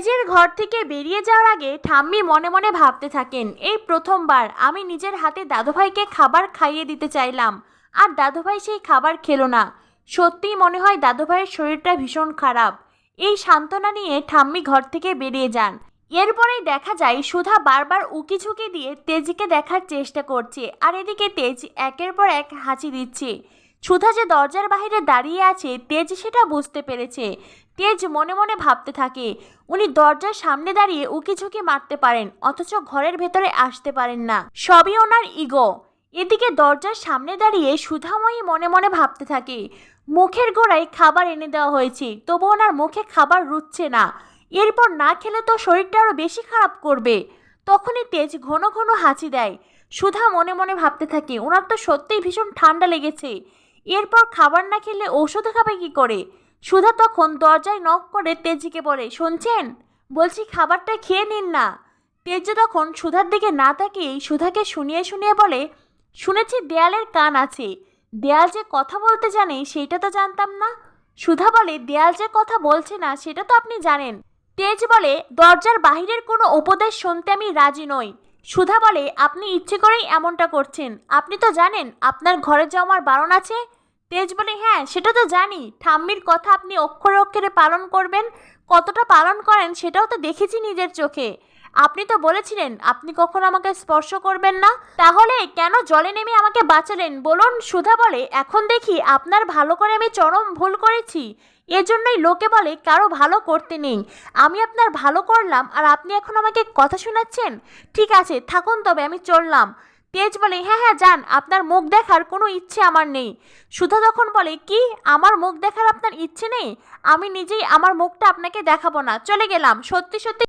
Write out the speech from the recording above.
তেজের ঘর থেকে বেরিয়ে যাওয়ার আগে ঠাম্মি মনে মনে ভাবতে থাকেন, এই প্রথমবার আমি নিজের হাতে দাদুভাইকে খাবার খাইয়ে দিতে চাইলাম, আর দাদুভাই সেই খাবার খেলো না। সত্যিই মনে হয় দাদুভাইয়ের শরীরটা ভীষণ খারাপ। এই সান্ত্বনা নিয়ে ঠাম্মি ঘর থেকে বেরিয়ে যান। এরপরেই দেখা যায় সুধা বারবার উকিঝুঁকি দিয়ে তেজকে দেখার চেষ্টা করছে, আর এদিকে তেজ একের পর এক হাঁচি দিচ্ছে। সুধা যে দরজার বাইরে দাঁড়িয়ে আছে তেজ সেটা বুঝতে পেরেছে। তেজ মনে মনে ভাবতে থাকে, উনি দরজার সামনে দাঁড়িয়ে উকিঝুঁকি মারতে পারেন, অথচ ঘরের ভেতরে আসতে পারেন না। সবই ওনার ইগো। এদিকে দরজার সামনে দাঁড়িয়ে সুধাময়ী মনে মনে ভাবতে থাকে, মুখের গোড়ায় খাবার এনে দেওয়া হয়েছে, তবু ওনার মুখে খাবার রুচছে না। এরপর না খেলে তো শরীরটা আরও বেশি খারাপ করবে। তখনই তেজ ঘন ঘন হাঁচি দেয়। সুধা মনে মনে ভাবতে থাকে, ওনার তো সত্যিই ভীষণ ঠান্ডা লেগেছে। এরপর খাবার না খেলে ঔষধ খাবে কি করে। সুধা তখন দরজায় নক করে তেজকে বলে, শুনছেন, বলছি খাবারটা খেয়ে নিন না। তেজ তখন সুধার দিকে না তাকিয়েই সুধাকে শুনিয়ে শুনিয়ে বলে, শুনেছি দেয়ালের কান আছে, দেয়াল যে কথা বলতে জানে সেটা তো জানতাম না। সুধা বলে, দেয়াল যে কথা বলছে না সেটা তো আপনি জানেন। তেজ বলে, দরজার বাহিরের কোনো উপদেশ শুনতে আমি রাজি নই। সুধা বলে, আপনি ইচ্ছে করেই এমনটা করছেন, আপনি তো জানেন আপনার ঘরে যাওয়ার বারণ আছে। তেজ বলে, হ্যাঁ সেটা তো জানি, ঠাম্মির কথা আপনি অক্ষরে অক্ষরে পালন করবেন, কতটা পালন করেন সেটাও তো দেখেছি নিজের চোখে। আপনি তো বলেছিলেন আপনি কখনো আমাকে স্পর্শ করবেন না, তাহলে কেন জলে নেমে আমাকে বাঁচালেন বলুন। সুধা বলে, এখন দেখি আপনার ভালো করে আমি চরম ভুল করেছি, এজন্যই লোকে বলে কারো ভালো করতে নেই। আমি আপনার ভালো করলাম আর আপনি এখন আমাকে কথা শোনাচ্ছেন। ঠিক আছে থাকুন, তবে আমি চললাম। তেজ বলে, হ্যাঁ হ্যাঁ যান, আপনার মুখ দেখার কোনো ইচ্ছে আমার নেই। সুধা তখন বলে, কি আমার মুখ দেখার আপনার ইচ্ছে নেই? আমি নিজেই আমার মুখটা আপনাকে দেখাবো না, চলে গেলাম। সত্যি সত্যি